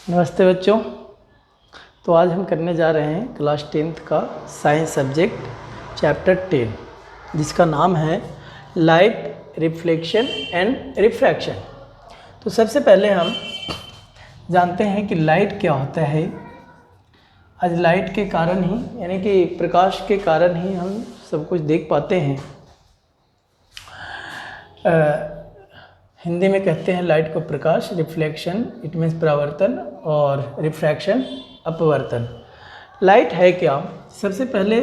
नमस्ते बच्चों। तो आज हम करने जा रहे हैं क्लास 10th का साइंस सब्जेक्ट चैप्टर 10 जिसका नाम है लाइट रिफ्लेक्शन एंड रिफ्रैक्शन। तो सबसे पहले हम जानते हैं कि लाइट क्या होता है। आज लाइट के कारण ही यानी कि प्रकाश के कारण ही हम सब कुछ देख पाते हैं। हिंदी में कहते हैं लाइट को प्रकाश, रिफ्लेक्शन इट मीन्स परावर्तन और रिफ्रैक्शन अपवर्तन। लाइट है क्या? सबसे पहले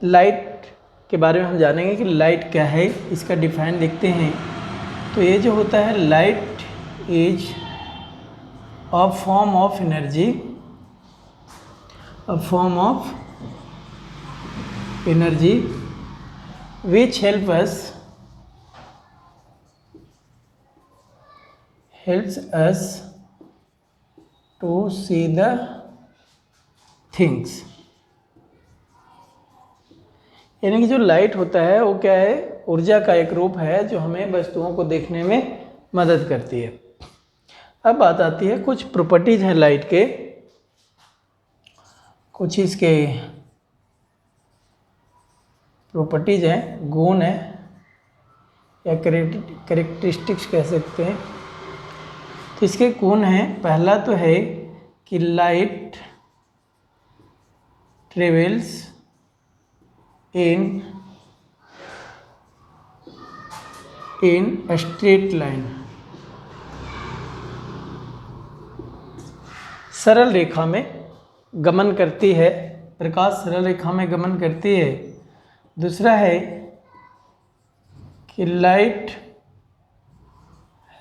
लाइट के बारे में हम जानेंगे कि लाइट क्या है। इसका डिफाइन देखते हैं। तो ये जो होता है, light is a form of energy, a form of energy which helps us to see the things। यानी कि जो लाइट होता है वो क्या है? ऊर्जा का एक रूप है जो हमें वस्तुओं को देखने में मदद करती है। अब बात आती है कुछ प्रॉपर्टीज हैं लाइट के, कुछ इसके प्रॉपर्टीज हैं, गुण है या कैरेक्टरिस्टिक्स कह सकते हैं। तो इसके गुण हैं, पहला तो है कि light travels in straight line, सरल रेखा में गमन करती है। प्रकाश सरल रेखा में गमन करती है। दूसरा है कि light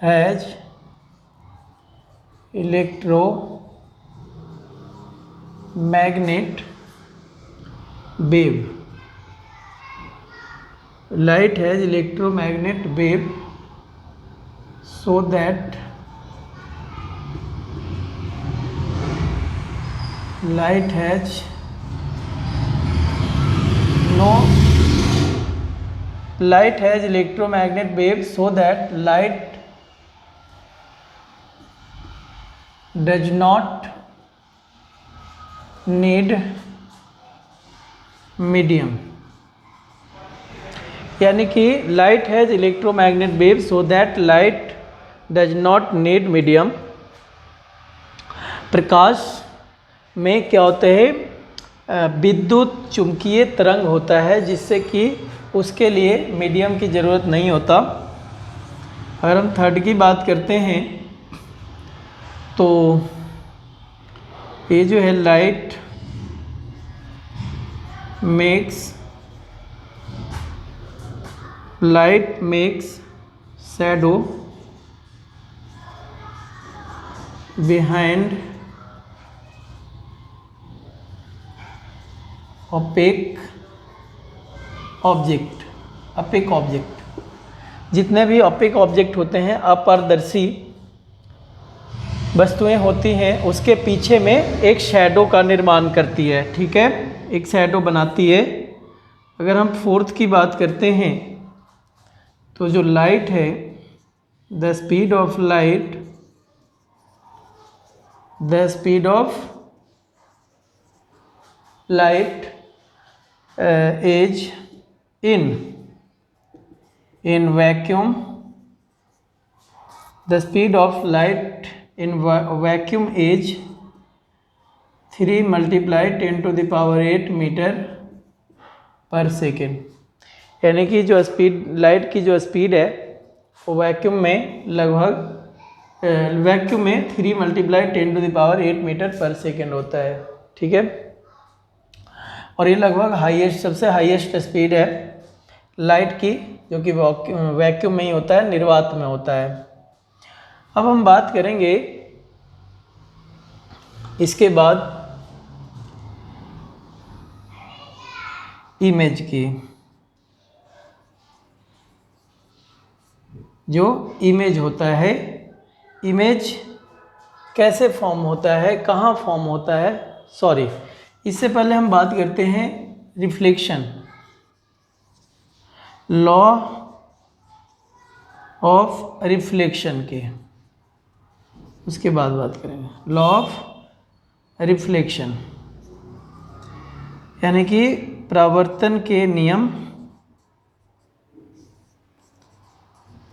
has electromagnet wave, light has electromagnet wave so that light has electromagnet wave so that light does not need medium। यानी कि light has electromagnet wave so that light does not need medium. प्रकाश में क्या होते हैं? विद्युत चुंबकीय तरंग होता है जिससे कि उसके लिए मीडियम की ज़रूरत नहीं होता। अगर हम थर्ड की बात करते हैं तो ये जो है light makes shadow behind opaque object. जितने भी ओपेक ऑब्जेक्ट होते हैं, अपारदर्शी वस्तुएं होती हैं, उसके पीछे में एक शैडो का निर्माण करती है। ठीक है, एक शैडो बनाती है। अगर हम फोर्थ की बात करते हैं तो जो लाइट है, the speed of light is in vacuum, the speed of light in vacuum is 3 multiplied 10 to the power 8 metre पर सेकेंड। यानी कि जो स्पीड, लाइट की जो स्पीड है वो वैक्यूम में 3 multiplied 10 to the power 8 metre पर सेकेंड होता है। ठीक है, और ये लगभग सबसे हाईएस्ट स्पीड है लाइट की, जो कि वैक्यूम में ही होता है, निर्वात में होता है। अब हम बात करेंगे इसके बाद इमेज की। जो इमेज होता है, इमेज कैसे फॉर्म होता है, कहाँ फॉर्म होता है? इससे पहले हम बात करते हैं रिफ्लेक्शन, लॉ ऑफ रिफ्लेक्शन के। उसके बाद बात करेंगे लॉ ऑफ रिफ्लेक्शन, यानी कि परावर्तन के नियम,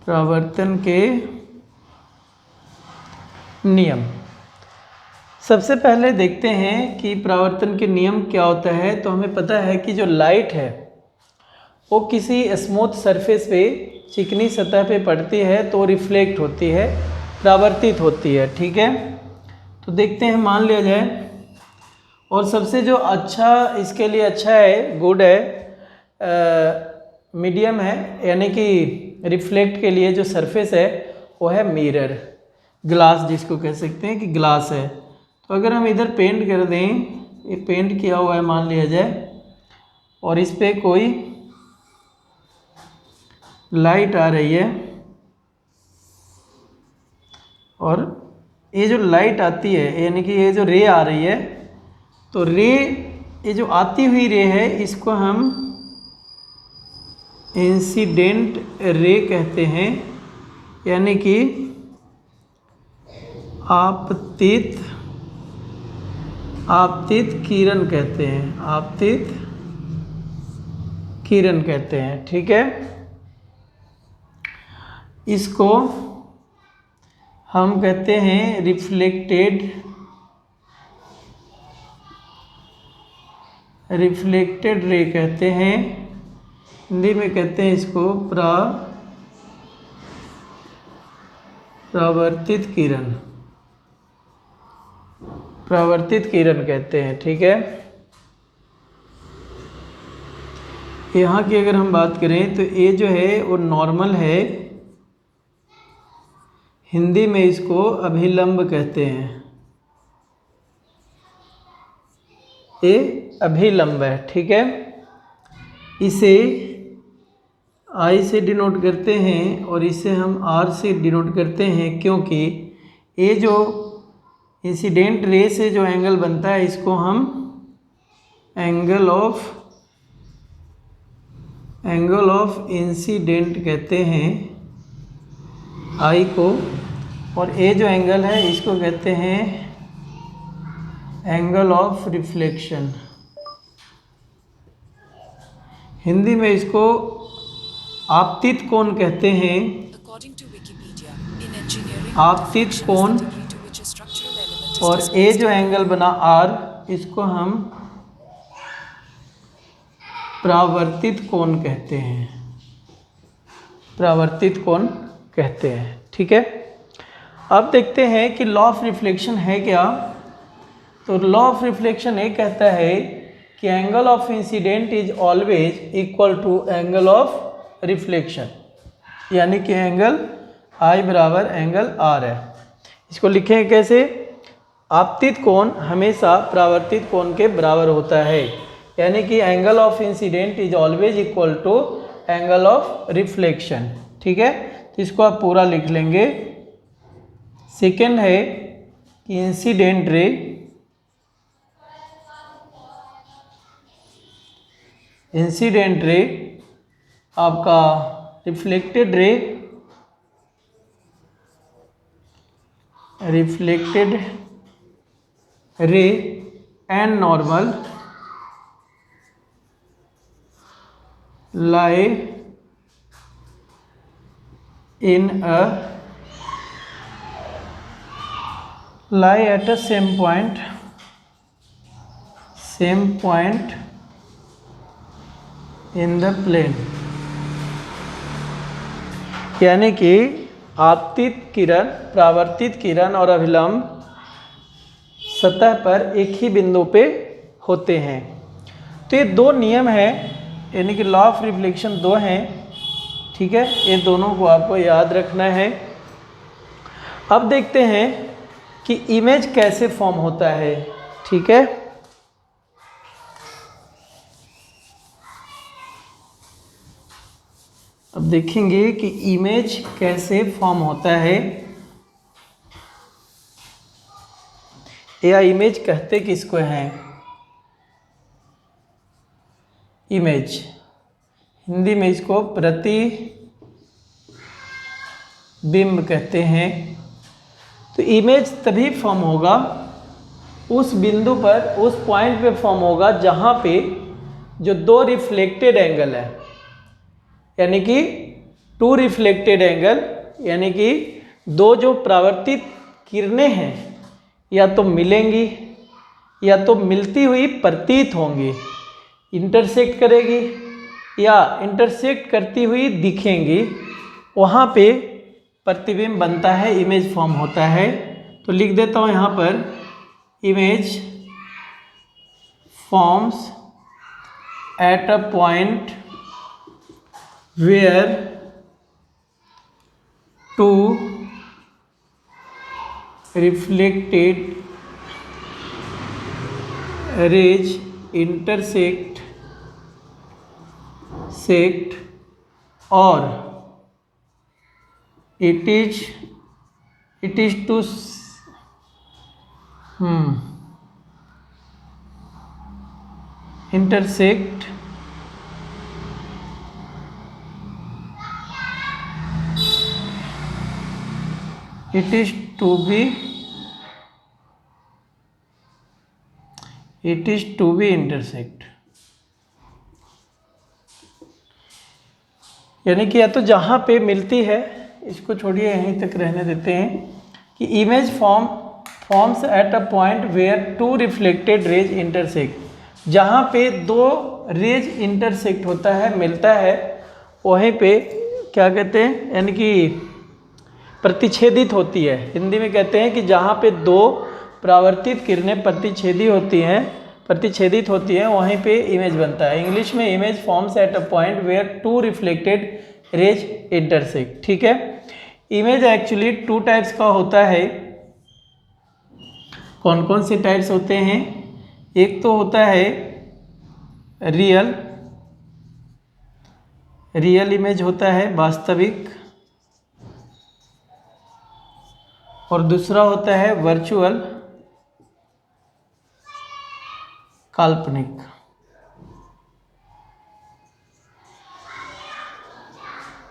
परावर्तन के नियम। सबसे पहले देखते हैं कि परावर्तन के नियम क्या होता है। तो हमें पता है कि जो लाइट है वो किसी स्मूथ सरफेस पे, चिकनी सतह पे पड़ती है तो रिफ्लेक्ट होती है, परावर्तित होती है, ठीक है। तो देखते हैं, मान लिया जाए, और सबसे जो अच्छा इसके लिए अच्छा है, गुड है, मीडियम है, यानी कि रिफ्लेक्ट के लिए जो सरफेस है वो है मिरर, ग्लास जिसको कह सकते हैं कि ग्लास है। तो अगर हम इधर पेंट कर दें, ये पेंट किया हुआ है मान लिया जाए, और इस पे कोई लाइट आ रही है, और ये जो लाइट आती है, यानी कि ये जो रे आ रही है, तो रे, ये जो आती हुई रे है इसको हम इंसिडेंट रे कहते हैं, यानी कि आपतित किरण कहते हैं, आपतित किरण कहते हैं, ठीक है। इसको हम कहते हैं रिफ्लेक्टेड रे कहते हैं, हिंदी में कहते हैं इसको परावर्तित किरण कहते हैं, ठीक है। यहाँ की अगर हम बात करें तो ये जो है वो नॉर्मल है, हिंदी में इसको अभिलंब कहते हैं, ये अभिलंब है, ठीक है। इसे आई से डिनोट करते हैं और इसे हम आर से डिनोट करते हैं, क्योंकि ये जो इंसिडेंट रे से जो एंगल बनता है इसको हम एंगल ऑफ इंसिडेंट कहते हैं, आई को, और ये जो एंगल है इसको कहते हैं एंगल ऑफ रिफ्लेक्शन। हिंदी में इसको आपतित कोण कहते हैं, आपतित कोण, और ये जो एंगल बना आर, इसको हम परावर्तित कोण कहते हैं, परावर्तित कोण कहते हैं, ठीक है। अब देखते हैं कि लॉ ऑफ रिफ्लेक्शन है क्या। तो लॉ ऑफ रिफ्लेक्शन ये कहता है कि angle of incident is always equal to angle of reflection, यानी कि एंगल आई बराबर एंगल आर है। इसको लिखें कैसे, आपतित कोण हमेशा परावर्तित कोण के बराबर होता है, यानी कि angle of incident is always equal to angle of reflection, ठीक है। तो इसको आप पूरा लिख लेंगे। सेकेंड है कि इंसिडेंट रे आपका reflected ray and normal lie at a same point in the plane, यानी कि आपतित किरण, परावर्तित किरण और अभिलंब सतह पर एक ही बिंदु पे होते हैं। तो ये दो नियम हैं, यानी कि लॉ ऑफ रिफ्लेक्शन दो हैं, ठीक है। ये दोनों को आपको याद रखना है। अब देखते हैं कि इमेज कैसे फॉर्म होता है, ठीक है। अब देखेंगे कि इमेज कैसे फॉर्म होता है, या इमेज कहते किसको हैं। इमेज, हिंदी में इसको प्रतिबिंब कहते हैं। तो इमेज तभी फॉर्म होगा उस बिंदु पर, उस पॉइंट पे फॉर्म होगा जहाँ पे जो दो रिफ्लेक्टेड एंगल है, यानी कि टू रिफ्लेक्टेड एंगल, यानी कि दो जो परावर्तित किरणें हैं या तो मिलेंगी या तो मिलती हुई प्रतीत होंगी, इंटरसेक्ट करेगी या इंटरसेक्ट करती हुई दिखेंगी, वहाँ पे प्रतिबिंब बनता है, इमेज फॉर्म होता है। तो लिख देता हूँ यहाँ पर, image forms at a point where two reflected rays intersect or it is to intersect it is to be intersect, यानी कि या तो जहाँ पे मिलती है, इसको छोड़िए यहीं तक रहने देते हैं, कि image forms at a point where two reflected rays intersect, जहाँ पे दो रेज इंटरसेक्ट होता है, मिलता है, वहीं पे क्या कहते हैं, यानी कि प्रतिच्छेदित होती है। हिंदी में कहते हैं कि जहाँ पे दो परावर्तित किरणें प्रतिच्छेदित होती हैं, वहीं पे इमेज बनता है। इंग्लिश में image forms at a point where two reflected rays intersect. ठीक है, इमेज एक्चुअली टू टाइप्स का होता है। कौन कौन से टाइप्स होते हैं? एक तो होता है रियल इमेज होता है, वास्तविक, और दूसरा होता है वर्चुअल, काल्पनिक।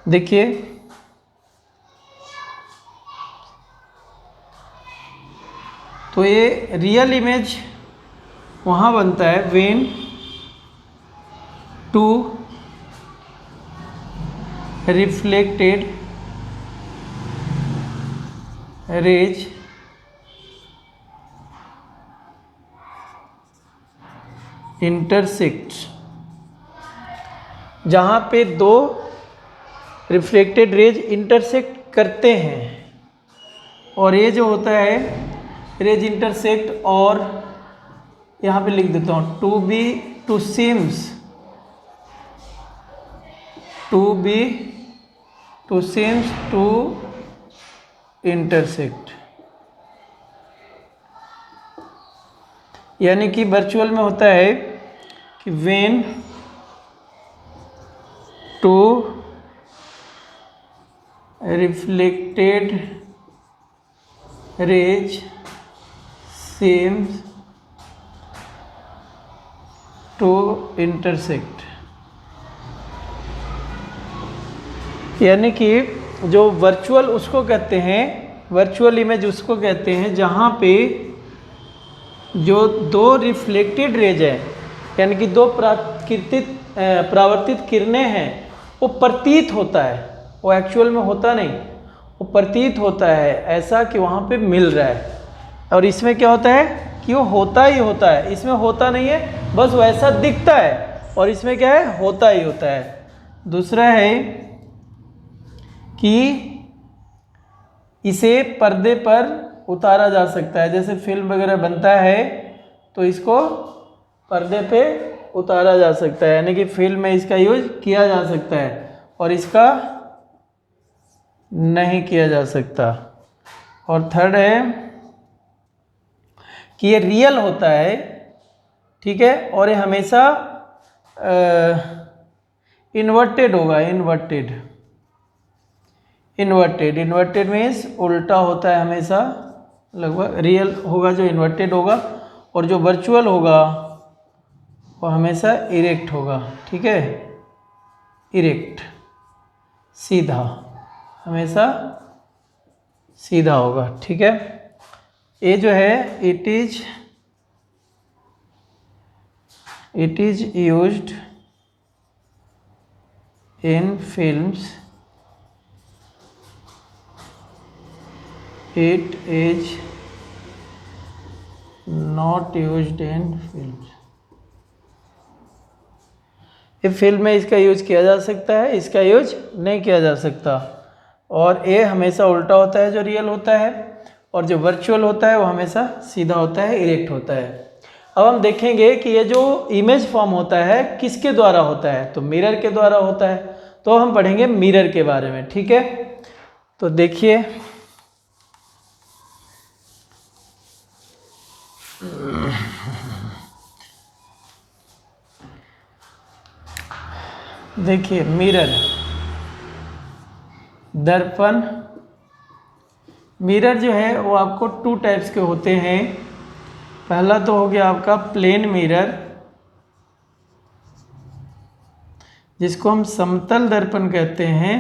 देखिए, तो ये रियल इमेज वहाँ बनता है when two reflected rays intersect, जहाँ पे दो रिफ्लेक्टेड रेज इंटरसेक्ट करते हैं, और ये जो होता है रेज इंटरसेक्ट, और यहाँ पे लिख देता हूँ टू सीम्स टू इंटरसेक्ट, यानी कि वर्चुअल में होता है कि when two reflected rays seems to intersect, यानी कि जो वर्चुअल उसको कहते हैं, वर्चुअल इमेज उसको कहते हैं जहाँ पे जो दो रिफ्लेक्टेड रेज है, यानी कि दो परावर्तित किरणें हैं, वो प्रतीत होता है, वो एक्चुअल में होता नहीं, वो प्रतीत होता है ऐसा कि वहाँ पे मिल रहा है। और इसमें क्या होता है कि वो होता ही होता है, इसमें होता नहीं है, बस वैसा दिखता है, और इसमें क्या है, होता ही होता है। दूसरा है कि इसे पर्दे पर उतारा जा सकता है, जैसे फिल्म वगैरह बनता है तो इसको पर्दे पे उतारा जा सकता है, यानी कि फिल्म में इसका यूज किया जा सकता है, और इसका नहीं किया जा सकता। और थर्ड है कि ये रियल होता है, ठीक है, और ये हमेशा इन्वर्टेड होगा, इन्वर्टेड मीन्स उल्टा होता है हमेशा, लगभग रियल होगा जो इन्वर्टेड होगा, और जो वर्चुअल होगा वो हमेशा इरेक्ट होगा। ठीक है, इरेक्ट, सीधा, हमेशा सीधा होगा, ठीक है। ये जो है it is used in films, it is not used in films. ये फिल्म में इसका यूज किया जा सकता है, इसका यूज नहीं किया जा सकता। और ए हमेशा उल्टा होता है जो रियल होता है, और जो वर्चुअल होता है वो हमेशा सीधा होता है, इरेक्ट होता है। अब हम देखेंगे कि ये जो इमेज फॉर्म होता है किसके द्वारा होता है, तो मिरर के द्वारा होता है। तो हम पढ़ेंगे मिरर के बारे में, ठीक है। तो देखिए, देखिए मिरर, दर्पण। मिरर जो है वो आपको 2 टाइप्स के होते हैं। पहला तो हो गया आपका प्लेन मिरर, जिसको हम समतल दर्पण कहते हैं,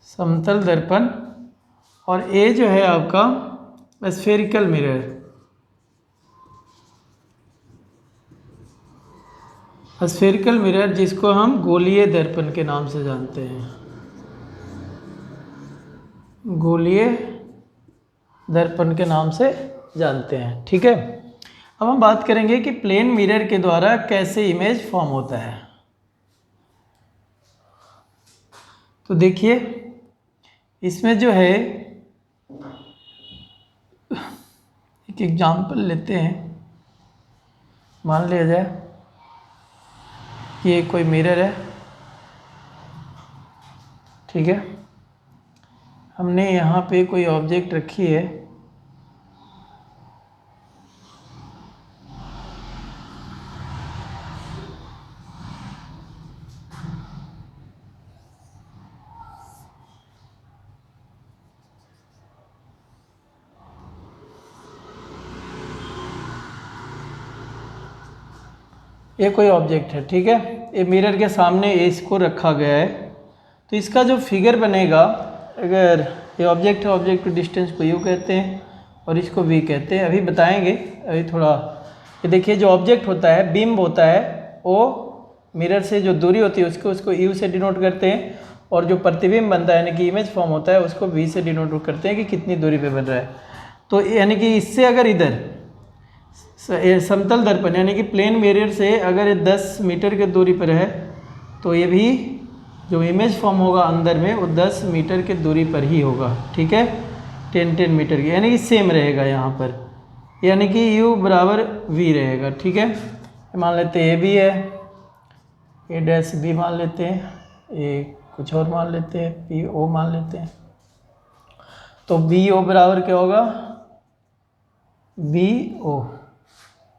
समतल दर्पण। और ये जो है आपका स्फेरिकल मिरर, स्फेरिकल मिरर जिसको हम गोलीय दर्पण के नाम से जानते हैं, गोलीय दर्पण के नाम से जानते हैं, ठीक है। अब हम बात करेंगे कि प्लेन मिरर के द्वारा कैसे इमेज फॉर्म होता है। तो देखिए, इसमें जो है एक एग्जाम्पल लेते हैं। मान लिया जाए कि ये कोई मिरर है, ठीक है। हमने यहाँ पे कोई ऑब्जेक्ट रखी है, ये कोई ऑब्जेक्ट है, ठीक है। ये मिरर के सामने इसको रखा गया है। तो इसका जो फिगर बनेगा, अगर ये ऑब्जेक्ट है, ऑब्जेक्ट टू डिस्टेंस को यू कहते हैं और इसको वी कहते हैं। अभी बताएंगे, अभी थोड़ा। ये देखिए, जो ऑब्जेक्ट होता है, बिंब होता है, वो मिरर से जो दूरी होती है उसको यू से डिनोट करते हैं, और जो प्रतिबिंब बनता है यानी कि इमेज फॉर्म होता है उसको वी से डिनोट करते हैं कि कितनी दूरी पे बन रहा है। तो यानी कि इससे अगर इधर समतल दर्पण यानी कि प्लेन मिरर से अगर ये 10 मीटर की दूरी पर है, तो ये भी जो इमेज फॉर्म होगा अंदर में वो 10 मीटर की दूरी पर ही होगा, ठीक है। 10 मीटर की, यानी कि सेम रहेगा यहाँ पर, यानी कि u बराबर v रहेगा, ठीक है। मान लेते हैं ए बी है, ए डैश बी मान लेते हैं, ए कुछ और मान लेते हैं, पी ओ मान लेते हैं। तो बी ओ बराबर क्या होगा, B O,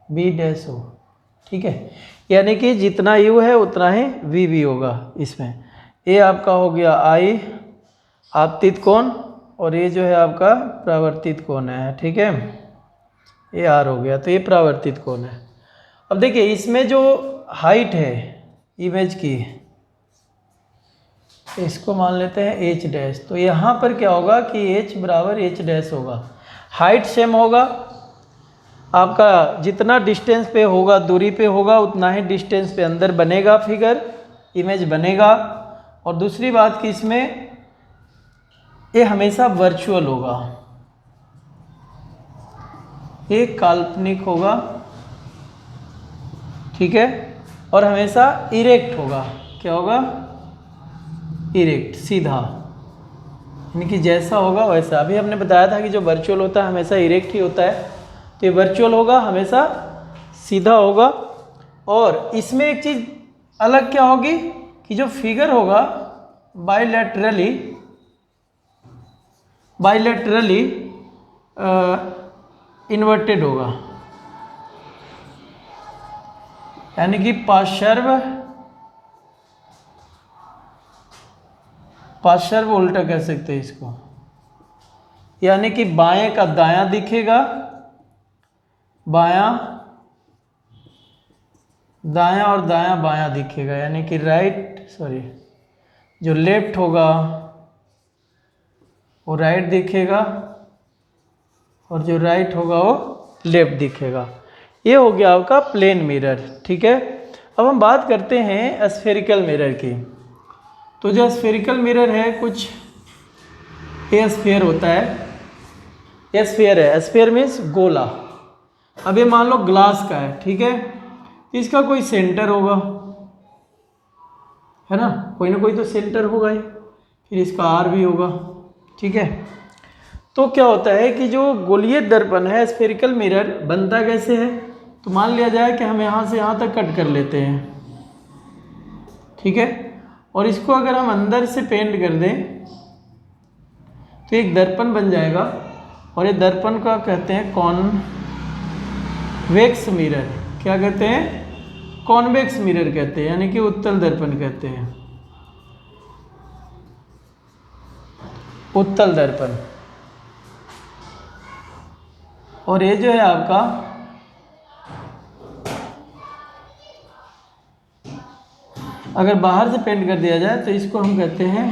B dash O, ठीक है। यानी कि जितना यू है उतना ही वी भी होगा इसमें। ये आपका हो गया आई आपतित कोण, और ये जो है आपका परावर्तित कोण है, ठीक है। ये आर हो गया, तो ये परावर्तित कोण है। अब देखिए, इसमें जो हाइट है इमेज की, इसको मान लेते हैं एच डैश। तो यहाँ पर क्या होगा कि एच बराबर एच डैश होगा। हाइट सेम होगा, आपका जितना डिस्टेंस पे होगा, दूरी पे होगा, उतना ही डिस्टेंस पे अंदर बनेगा फिगर, इमेज बनेगा। और दूसरी बात कि इसमें ये हमेशा वर्चुअल होगा, ये काल्पनिक होगा, ठीक है। और हमेशा इरेक्ट होगा, क्या होगा, इरेक्ट, सीधा, यानी कि जैसा होगा वैसा। अभी हमने बताया था कि जो वर्चुअल होता है हमेशा इरेक्ट ही होता है, तो ये वर्चुअल होगा, हमेशा सीधा होगा। और इसमें एक चीज़ अलग क्या होगी कि जो फिगर होगा बाइलैटरली इन्वर्टेड होगा, यानी कि पार्श्व उल्टा कह सकते हैं इसको, यानी कि बाएं का दायां दिखेगा, बायां दायां और दायां बायां दिखेगा, यानी कि जो लेफ्ट होगा वो राइट दिखेगा और जो राइट होगा वो लेफ्ट दिखेगा। ये हो गया आपका प्लेन मिरर, ठीक है। अब हम बात करते हैं स्फेरिकल मिरर की। तो जो स्फेरिकल मिरर है, कुछ ये स्फेयर होता है, ये स्फेयर है, स्फेयर मीन्स गोला। अब ये मान लो ग्लास का है, ठीक है, इसका कोई सेंटर होगा, है ना, कोई ना कोई तो सेंटर होगा ही, फिर इसका आर भी होगा, ठीक है। तो क्या होता है कि जो गोलीय दर्पण है, स्फेरिकल मिरर बनता कैसे है, तो मान लिया जाए कि हम यहाँ से यहाँ तक कट कर लेते हैं, ठीक है, और इसको अगर हम अंदर से पेंट कर दें तो एक दर्पण बन जाएगा, और ये दर्पण का कहते हैं कॉन्वेक्स मिरर। क्या कहते हैं? कॉन्वेक्स मिरर कहते हैं, यानी कि उत्तल दर्पण कहते हैं, उत्तल दर्पण। और ये जो है आपका अगर बाहर से पेंट कर दिया जाए तो इसको हम कहते हैं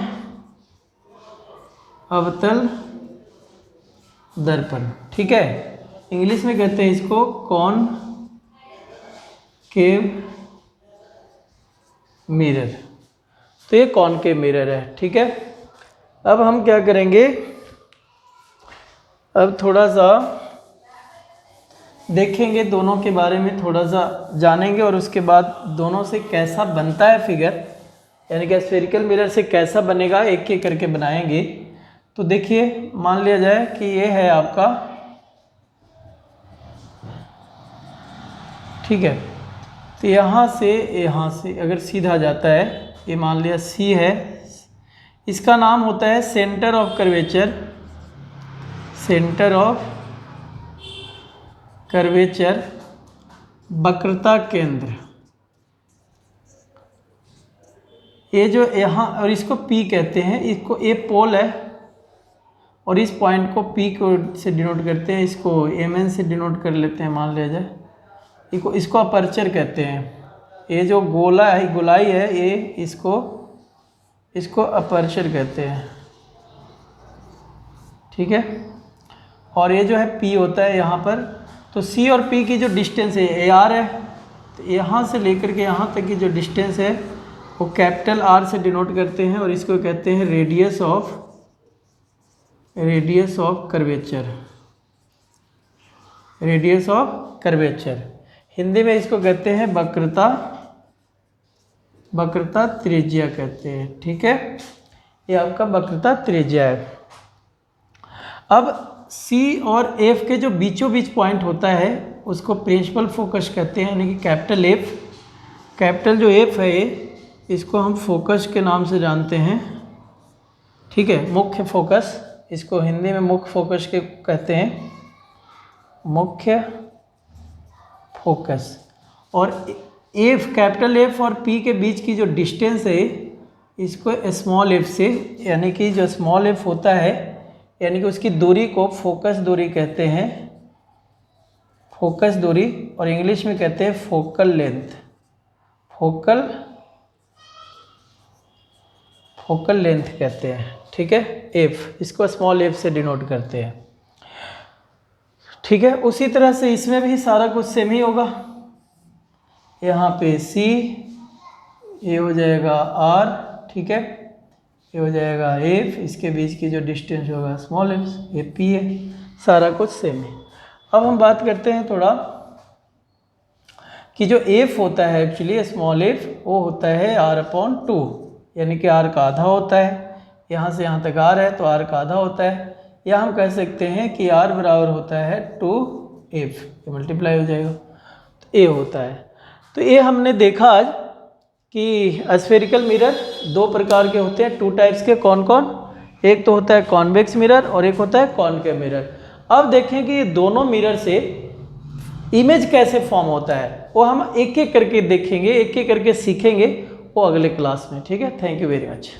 अवतल दर्पण, ठीक है। इंग्लिश में कहते हैं इसको कॉनकेव मिरर। तो ये कॉनकेव मिरर है, ठीक है। अब हम क्या करेंगे, अब थोड़ा सा देखेंगे, दोनों के बारे में थोड़ा सा जानेंगे, और उसके बाद दोनों से कैसा बनता है फिगर, यानी कि स्फेरिकल मिरर से कैसा बनेगा, एक एक करके बनाएंगे। तो देखिए, मान लिया जाए कि ये है आपका, ठीक है, तो यहाँ से अगर सीधा जाता है, ये मान लिया सी है, इसका नाम होता है centre of curvature, centre of curvature, वक्रता केंद्र। ये जो यहाँ, और इसको पी कहते हैं, इसको ए पोल है, और इस पॉइंट को पी को से डिनोट करते हैं, इसको एम एन से डिनोट कर लेते हैं, मान लिया जाए, इसको अपर्चर कहते हैं। ये जो गोला है, गोलाई है, ये इसको अपर्चर कहते हैं, ठीक है। और ये जो है पी होता है यहाँ पर, तो सी और पी की जो डिस्टेंस है ए आर है, तो यहाँ से लेकर के यहाँ तक की जो डिस्टेंस है वो कैपिटल आर से डिनोट करते हैं, और इसको कहते हैं radius of curvature, radius of curvature. Hindi में इसको कहते हैं वक्रता त्रिज्या कहते हैं, ठीक है। ये आपका वक्रता त्रिज्या है। अब सी और एफ के जो बीचों बीच पॉइंट होता है उसको प्रिंसिपल फोकस कहते हैं, यानी कि कैपिटल एफ, कैपिटल जो एफ है इसको हम फोकस के नाम से जानते हैं, ठीक है, मुख्य फोकस, इसको हिंदी में मुख्य फोकस के कहते हैं, मुख्य फोकस। और एफ, कैपिटल एफ और पी के बीच की जो डिस्टेंस है इसको स्मॉल एफ से, यानी कि जो स्मॉल एफ होता है, यानी कि उसकी दूरी को फोकस दूरी कहते हैं, फोकस दूरी, और इंग्लिश में कहते हैं फोकल लेंथ, फोकल लेंथ कहते हैं, ठीक है। एफ, इसको स्मॉल एफ से डिनोट करते हैं, ठीक है। उसी तरह से इसमें भी सारा कुछ सेम ही होगा। यहाँ पे सी, ये हो जाएगा आर, ठीक है, ये हो जाएगा एफ, इसके बीच की जो डिस्टेंस होगा स्मॉल एफ, ये पी है, सारा कुछ सेम है। अब हम बात करते हैं थोड़ा कि जो एफ होता है, एक्चुअली स्मॉल एफ, वो होता है r/2, यानी कि r का आधा होता है। यहाँ से यहाँ तक r है तो r का आधा होता है, या हम कह सकते हैं कि r बराबर होता है 2f, ये मल्टीप्लाई हो जाएगा, तो a होता है। तो ये हमने देखा आज कि स्फेरिकल मिरर दो प्रकार के होते हैं, टू टाइप्स के। कौन कौन? एक तो होता है कॉन्वेक्स मिरर और एक होता है कॉनकेव मिरर। अब देखें कि ये दोनों मिरर से इमेज कैसे फॉर्म होता है, वो हम एक एक करके देखेंगे, एक एक करके सीखेंगे, वो अगले क्लास में, ठीक है। Thank you very much.